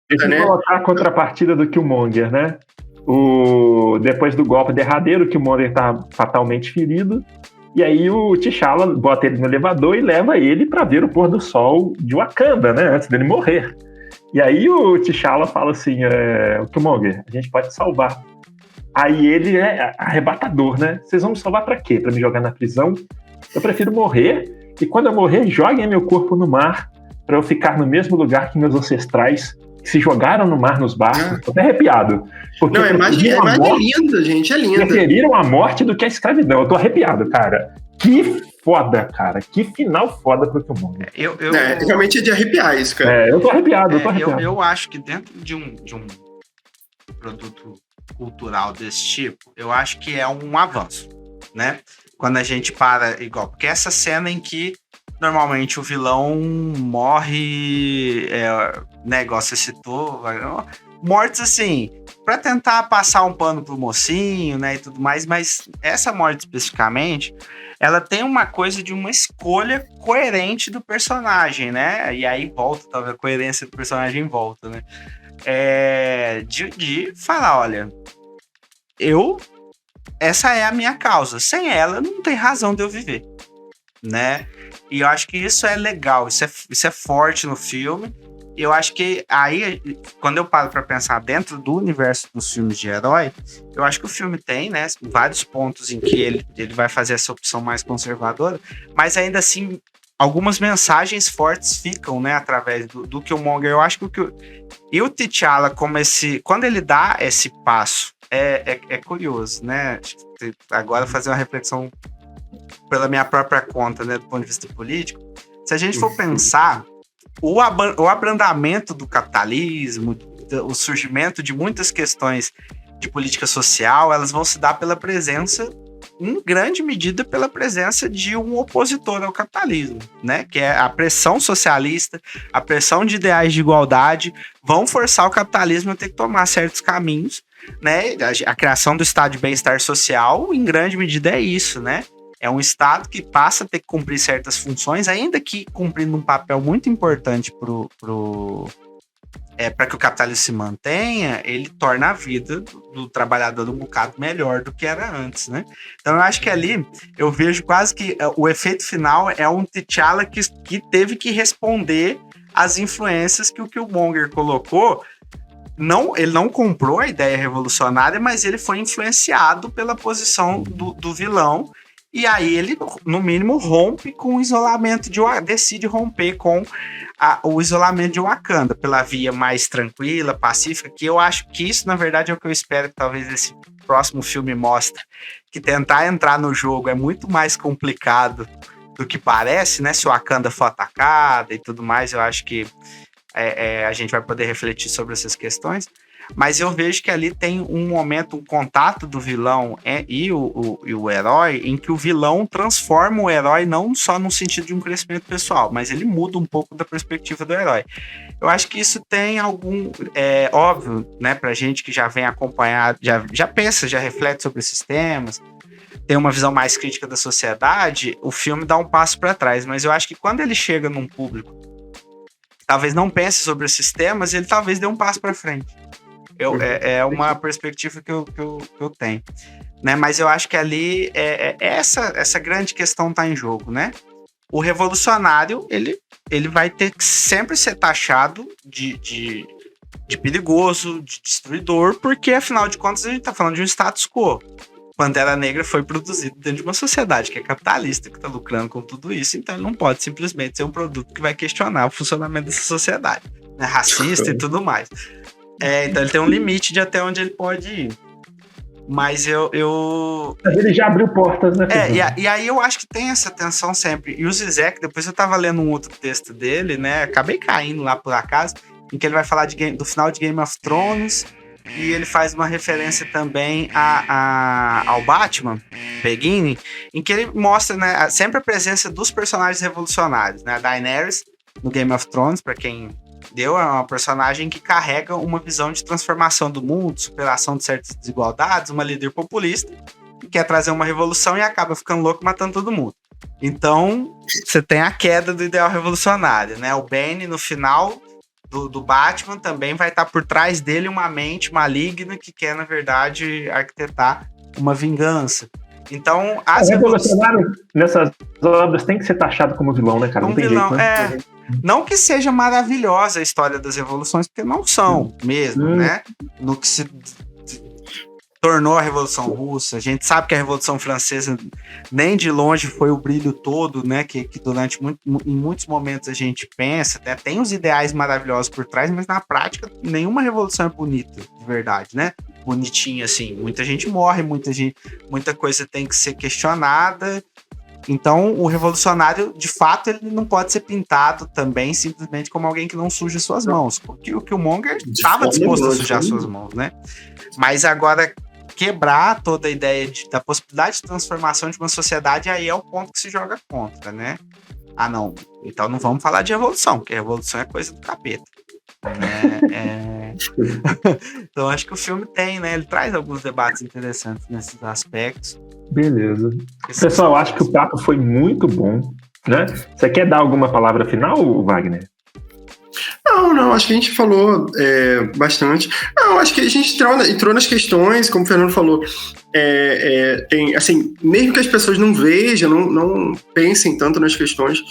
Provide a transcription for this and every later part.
Deixa eu colocar a contrapartida do Killmonger, né? Depois do golpe derradeiro, o Killmonger tá fatalmente ferido. E aí o T'Challa bota ele no elevador e leva ele para ver o pôr do sol de Wakanda, né? Antes dele morrer. E aí o T'Challa fala assim, o Killmonger, a gente pode salvar. Aí ele é arrebatador, né? Vocês vão me salvar pra quê? Pra me jogar na prisão? Eu prefiro morrer, e quando eu morrer, joguem meu corpo no mar pra eu ficar no mesmo lugar que meus ancestrais que se jogaram no mar nos barcos. Tô até arrepiado. Não, a imagem é linda, gente, é linda. Preferiram a morte do que a escravidão. Eu tô arrepiado, cara. Que foda, cara. Que final foda pro Killmonger. Realmente é de arrepiar isso, cara. Eu tô arrepiado, Eu acho que dentro de um produto cultural desse tipo, eu acho que é um avanço, né? Quando a gente para igual, porque essa cena em que normalmente o vilão morre, né, igual você citou, mortes assim, pra tentar passar um pano pro mocinho, né, e tudo mais, mas essa morte especificamente, ela tem uma coisa de uma escolha coerente do personagem, né? E aí volta, talvez a coerência do personagem volta, né? De falar, olha, essa é a minha causa, sem ela não tem razão de eu viver, né? E eu acho que isso é legal, isso é forte no filme. Eu acho que aí, quando eu paro pra pensar dentro do universo dos filmes de herói, eu acho que o filme tem, né, vários pontos em que ele vai fazer essa opção mais conservadora, mas ainda assim algumas mensagens fortes ficam, né, através do Killmonger. Eu acho que e o T'Challa, quando ele dá esse passo, é curioso, né? Agora fazer uma reflexão pela minha própria conta, né, do ponto de vista político. Se a gente for pensar, o abrandamento do capitalismo, o surgimento de muitas questões de política social, elas vão se dar pela presença, em grande medida, pela presença de um opositor ao capitalismo, né? Que é a pressão socialista, a pressão de ideais de igualdade, vão forçar o capitalismo a ter que tomar certos caminhos, né? A criação do estado de bem-estar social, em grande medida, é isso, né? É um estado que passa a ter que cumprir certas funções, ainda que cumprindo um papel muito importante para que o capitalismo se mantenha, ele torna a vida do trabalhador um bocado melhor do que era antes, né? Então eu acho que ali eu vejo quase que o efeito final é um T'Challa que teve que responder às influências que o Killmonger colocou. Ele não comprou a ideia revolucionária, mas ele foi influenciado pela posição do vilão. E aí ele, no mínimo, rompe com o isolamento decide romper com o isolamento de Wakanda, pela via mais tranquila, pacífica, que eu acho que isso, na verdade, é o que eu espero que talvez esse próximo filme mostre, que tentar entrar no jogo é muito mais complicado do que parece, né? Se o Wakanda for atacada e tudo mais, eu acho que a gente vai poder refletir sobre essas questões. Mas eu vejo que ali tem um momento, um contato do vilão e o herói, em que o vilão transforma o herói não só no sentido de um crescimento pessoal, mas ele muda um pouco da perspectiva do herói. Eu acho que isso tem algum... óbvio, né, pra gente que já vem acompanhar, já pensa, já reflete sobre esses temas, tem uma visão mais crítica da sociedade, o filme dá um passo para trás. Mas eu acho que quando ele chega num público que talvez não pense sobre esses temas, ele talvez dê um passo para frente. É uma perspectiva que eu tenho, né? Mas eu acho que ali essa grande questão tá em jogo, né? O revolucionário, ele vai ter que sempre ser taxado de perigoso, de destruidor, porque afinal de contas a gente tá falando de um status quo. Pantera Negra foi produzido dentro de uma sociedade que é capitalista, que tá lucrando com tudo isso, então ele não pode simplesmente ser um produto que vai questionar o funcionamento dessa sociedade, né? Racista e tudo mais. Então ele tem um limite de até onde ele pode ir. Mas Mas ele já abriu portas, né? E aí eu acho que tem essa tensão sempre. E o Zizek, depois eu tava lendo um outro texto dele, né? Acabei caindo lá por acaso, em que ele vai falar do final de Game of Thrones. E ele faz uma referência também ao Batman Begins, em que ele mostra, né, sempre a presença dos personagens revolucionários, né? A Daenerys, no Game of Thrones, para quem é uma personagem que carrega uma visão de transformação do mundo, superação de certas desigualdades, uma líder populista que quer trazer uma revolução e acaba ficando louco matando todo mundo. Então, você tem a queda do ideal revolucionário, né? O Bane, no final, do Batman, também vai estar por trás dele uma mente maligna que quer, na verdade, arquitetar uma vingança. Então, as revolucionário nessas obras tem que ser taxado como vilão, né, cara? Não tem vilão, jeito, né? Não que seja maravilhosa a história das revoluções, porque não são mesmo, né? No que se tornou a Revolução Russa. A gente sabe que a Revolução Francesa nem de longe foi o brilho todo, né? Que durante em muitos momentos a gente pensa, né? Tem os ideais maravilhosos por trás, mas na prática nenhuma revolução é bonita, de verdade, né? Bonitinha, assim. Muita gente morre, muita coisa tem que ser questionada. Então, o revolucionário, de fato, ele não pode ser pintado também simplesmente como alguém que não suja suas mãos. Porque o Killmonger estava disposto a sujar suas mãos, né? Mas agora, quebrar toda a ideia da possibilidade de transformação de uma sociedade, aí é o ponto que se joga contra, né? Ah, não. Então não vamos falar de revolução, porque revolução é coisa do capeta. Então acho que o filme tem, né? Ele traz alguns debates interessantes nesses aspectos. Beleza. Pessoal, acho que o papo foi muito bom, né? Você quer dar alguma palavra final, Wagner? Não, acho que a gente falou bastante. Não, acho que a gente entrou nas questões, como o Fernando falou, tem, assim, mesmo que as pessoas não vejam, não pensem tanto nas questões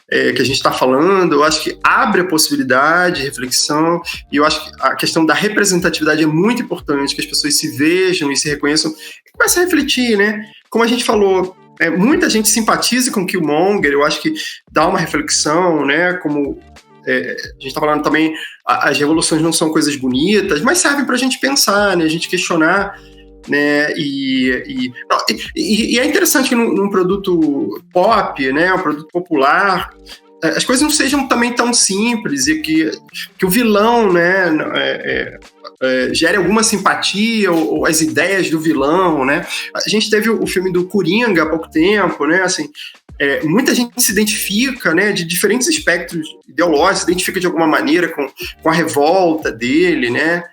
que a gente está falando, eu acho que abre a possibilidade de reflexão, e eu acho que a questão da representatividade é muito importante, que as pessoas se vejam e se reconheçam, e comecem a refletir, né? Como a gente falou, muita gente simpatiza com o Killmonger, eu acho que dá uma reflexão, né? Como a gente está falando também, as revoluções não são coisas bonitas, mas servem para a gente pensar, né? A gente questionar, né? E é interessante que num produto pop, né? Um produto popular, as coisas não sejam também tão simples e que o vilão, né? Gere alguma simpatia ou as ideias do vilão, né? A gente teve o filme do Coringa há pouco tempo, né? Assim, muita gente se identifica, né, de diferentes espectros ideológicos, se identifica de alguma maneira com a revolta dele, né,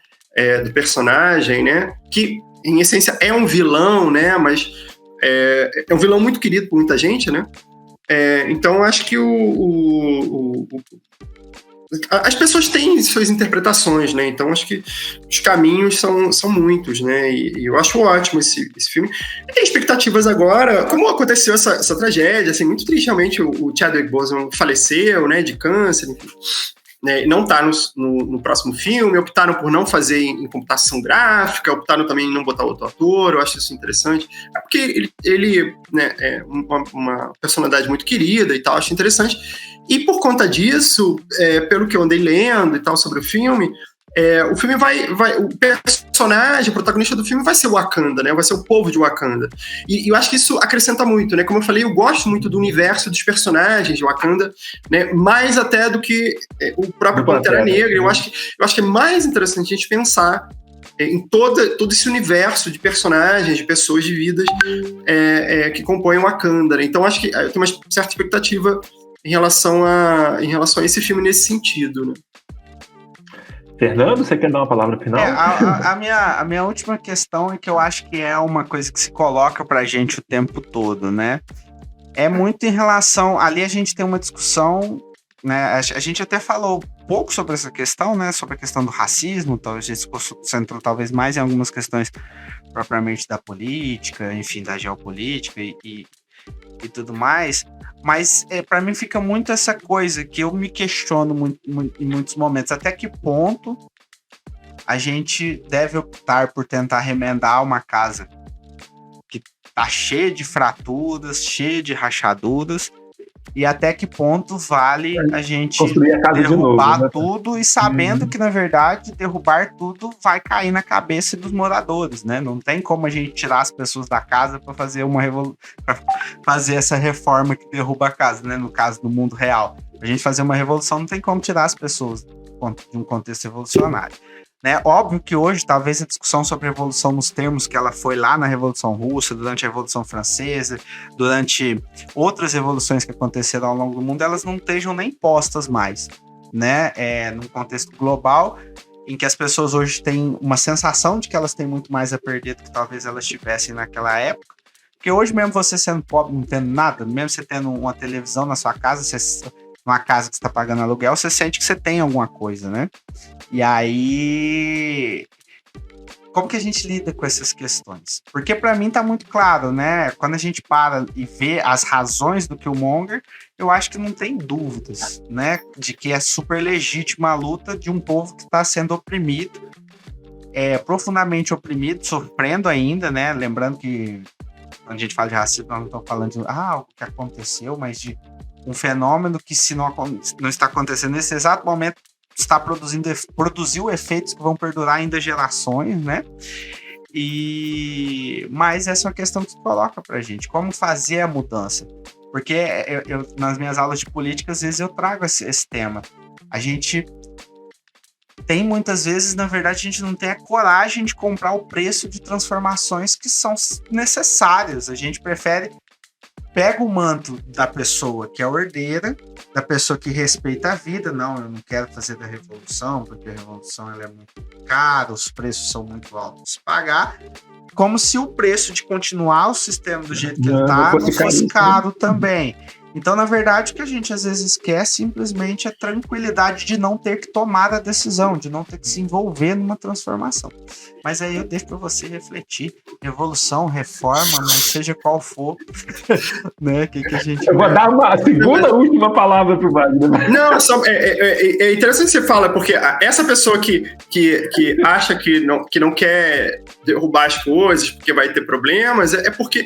do personagem, né, que em essência é um vilão, né, mas é um vilão muito querido por muita gente, né. Então acho que as pessoas têm suas interpretações, né? Então acho que os caminhos são muitos, né? E eu acho ótimo esse filme. E tem expectativas agora, como aconteceu essa tragédia, assim, muito triste realmente, o Chadwick Boseman faleceu, né, de câncer, enfim, né, não está no próximo filme, optaram por não fazer em computação gráfica, optaram também em não botar outro ator, eu acho isso interessante, porque ele né, é uma personalidade muito querida e tal, acho interessante, e por conta disso, pelo que eu andei lendo e tal sobre o filme o personagem, o protagonista do filme vai ser o Wakanda, né? Vai ser o povo de Wakanda. E eu acho que isso acrescenta muito, né? Como eu falei, eu gosto muito do universo dos personagens de Wakanda, né? Mais até do que o próprio Pantera Negra. Eu acho que é mais interessante a gente pensar em todo esse universo de personagens, de pessoas, de vidas que compõem o Wakanda, né? Então acho que eu tenho uma certa expectativa em relação a esse filme nesse sentido, né? Fernando, você quer dar uma palavra final? A minha última questão é que eu acho que é uma coisa que se coloca pra gente o tempo todo, né? É muito em relação... Ali a gente tem uma discussão, né? A gente até falou pouco sobre essa questão, né? Sobre a questão do racismo, talvez a gente se concentrou talvez mais em algumas questões propriamente da política, enfim, da geopolítica e tudo mais, mas para mim fica muito essa coisa que eu me questiono em muitos momentos, até que ponto a gente deve optar por tentar remendar uma casa que tá cheia de fraturas, cheia de rachaduras, e até que ponto vale a gente derrubar de novo, né? Tudo e sabendo que, na verdade, derrubar tudo vai cair na cabeça dos moradores, né? Não tem como a gente tirar as pessoas da casa para fazer pra fazer essa reforma que derruba a casa, né? No caso do mundo real. A gente fazer uma revolução não tem como tirar as pessoas de um contexto revolucionário. Né? Óbvio que hoje, talvez a discussão sobre a revolução nos termos que ela foi lá na Revolução Russa, durante a Revolução Francesa, durante outras revoluções que aconteceram ao longo do mundo, elas não estejam nem postas mais, né? Num contexto global, em que as pessoas hoje têm uma sensação de que elas têm muito mais a perder do que talvez elas tivessem naquela época. Porque hoje mesmo você sendo pobre, não tendo nada, mesmo você tendo uma televisão na sua casa, numa casa que você tá pagando aluguel, você sente que você tem alguma coisa, né? E aí... Como que a gente lida com essas questões? Porque para mim tá muito claro, né? Quando a gente para e vê as razões do Killmonger, eu acho que não tem dúvidas, né? De que é super legítima a luta de um povo que está sendo oprimido, profundamente oprimido, sofrendo ainda, né? Lembrando que quando a gente fala de racismo, nós não estamos falando de o que aconteceu, mas de um fenômeno que, se não está acontecendo nesse exato momento, produziu efeitos que vão perdurar ainda gerações, né? Mas essa é uma questão que se coloca pra gente, como fazer a mudança. Porque eu nas minhas aulas de política, às vezes eu trago esse tema. A gente tem muitas vezes, na verdade, a gente não tem a coragem de comprar o preço de transformações que são necessárias. A gente prefere pega o manto da pessoa que é herdeira, da pessoa que respeita a vida. Não, eu não quero fazer da revolução, porque a revolução ela é muito cara, os preços são muito altos de pagar, como se o preço de continuar o sistema do jeito que ele está não fosse caro também. Então, na verdade, o que a gente às vezes esquece simplesmente é a tranquilidade de não ter que tomar a decisão, de não ter que se envolver numa transformação. Mas aí eu deixo para você refletir. Revolução, reforma, mas seja qual for, né? Que a gente... Eu vou dar uma segunda última palavra pro Wagner. Não, é interessante que você fala, porque essa pessoa que acha que não quer derrubar as coisas porque vai ter problemas, é porque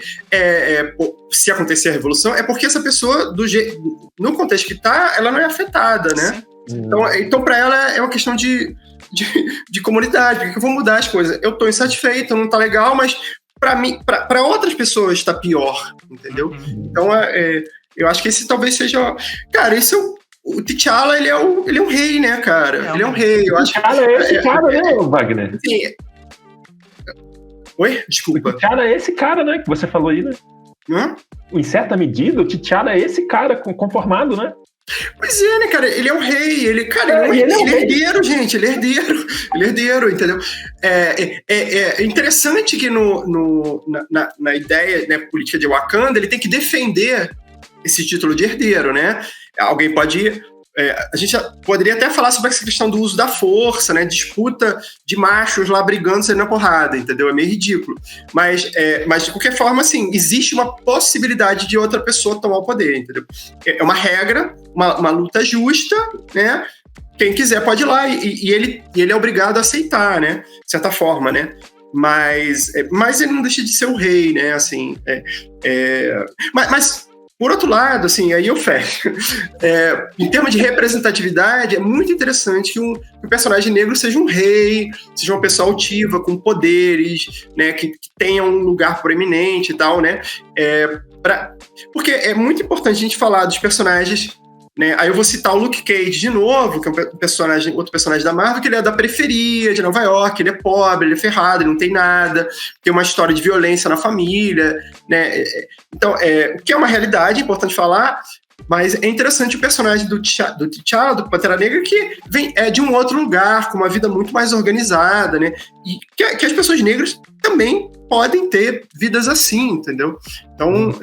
se acontecer a revolução, é porque essa pessoa, no contexto que está, ela não é afetada, né? Então para ela é uma questão de comunidade, porque eu vou mudar as coisas. Eu estou insatisfeito, não está legal, mas para outras pessoas está pior, entendeu? Então eu acho que esse talvez seja... Cara, esse é o T'Challa, ele é um rei, né, cara? Ele é um rei. Eu acho que esse cara, né, Wagner? Sim. Oi? Desculpa. O T'Challa é esse cara, né, que você falou aí, né? Em certa medida, o T'Challa é esse cara conformado, né? Pois é, né, cara? Ele é um rei. Ele é herdeiro, gente. Ele é herdeiro, entendeu? É interessante que na ideia, né, política de Wakanda, ele tem que defender esse título de herdeiro, né? Alguém pode... a gente poderia até falar sobre essa questão do uso da força, né? Disputa de machos lá brigando, saindo na porrada, entendeu? É meio ridículo. Mas de qualquer forma, assim, existe uma possibilidade de outra pessoa tomar o poder, entendeu? É uma regra, uma luta justa, né? Quem quiser pode ir lá e ele é obrigado a aceitar, né? De certa forma, né? Mas ele não deixa de ser o rei, né? Assim, mas por outro lado, assim, aí eu fecho. Em termos de representatividade, é muito interessante que um personagem negro seja um rei, seja uma pessoa altiva, com poderes, né, que tenha um lugar proeminente e tal, né? Porque é muito importante a gente falar dos personagens, né? Aí eu vou citar o Luke Cage de novo, que é outro personagem da Marvel, que ele é da periferia de Nova York, ele é pobre, ele é ferrado, ele não tem nada, tem uma história de violência na família, né? Então, o que é uma realidade, é importante falar, mas é interessante o personagem do T'Challa, do Pantera Negra, que vem de um outro lugar, com uma vida muito mais organizada, né? E que as pessoas negras também podem ter vidas assim, entendeu? Então,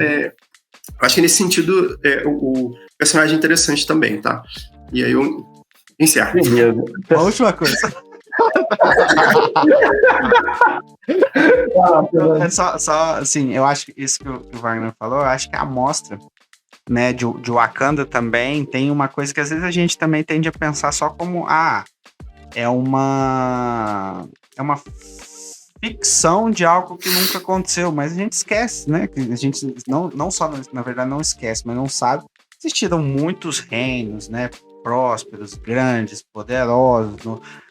acho que nesse sentido, o personagem é interessante também, tá? E aí eu encerro. A última coisa. Só assim, eu acho que isso que o Wagner falou, eu acho que a amostra, né, de Wakanda também tem uma coisa que às vezes a gente também tende a pensar só como é uma ficção de algo que nunca aconteceu, mas a gente esquece, né? Que a gente não só, na verdade, não esquece, mas não sabe. Existiram muitos reinos, né? Prósperos, grandes, poderosos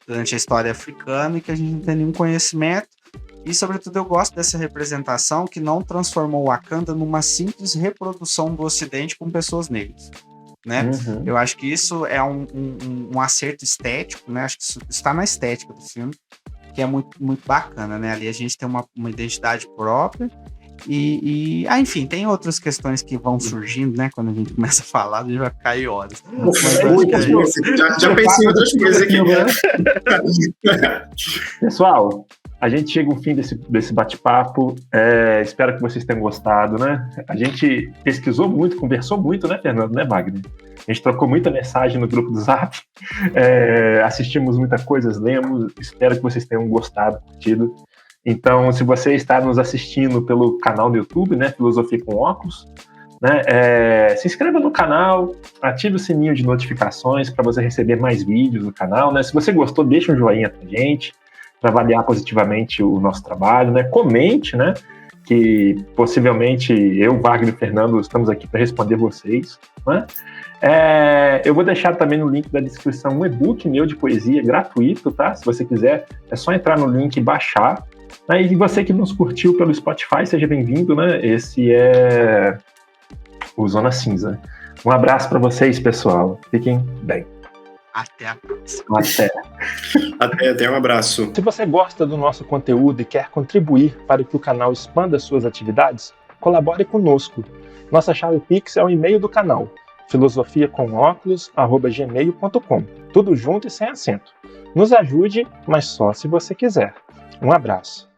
durante a história africana e que a gente não tem nenhum conhecimento. E, sobretudo, eu gosto dessa representação que não transformou Wakanda numa simples reprodução do Ocidente com pessoas negras, né? Uhum. Eu acho que isso é um acerto estético, né? Acho que isso está na estética do filme, que é muito, muito bacana, né? Ali a gente tem uma identidade própria enfim, tem outras questões que vão surgindo, né? Quando a gente começa a falar, a gente vai ficar aí horas. Já pensei em outras coisas aqui. Pessoal, a gente chega ao fim desse bate-papo. Espero que vocês tenham gostado, né? A gente pesquisou muito, conversou muito, né, Fernando, né, Wagner? A gente trocou muita mensagem no grupo do Zap, assistimos muita coisa, lemos. Espero que vocês tenham gostado, curtido. Então, se você está nos assistindo pelo canal do YouTube, né, Filosofia com Óculos, né, se inscreva no canal, ative o sininho de notificações para você receber mais vídeos do canal, né? Se você gostou, deixa um joinha pra gente, para avaliar positivamente o nosso trabalho, né? Comente, né? Que possivelmente eu, Wagner e o Fernando estamos aqui para responder vocês, né? Eu vou deixar também no link da descrição um e-book meu de poesia gratuito, tá? Se você quiser, é só entrar no link e baixar. E você que nos curtiu pelo Spotify, seja bem-vindo, né? Esse é o Zona Cinza. Um abraço para vocês, pessoal. Fiquem bem. Até a próxima. Até um abraço. Se você gosta do nosso conteúdo e quer contribuir para que o canal expanda suas atividades, colabore conosco. Nossa chave Pix é o e-mail do canal, filosofiacomóculos@gmail.com. Tudo junto e sem acento. Nos ajude, mas só se você quiser. Um abraço.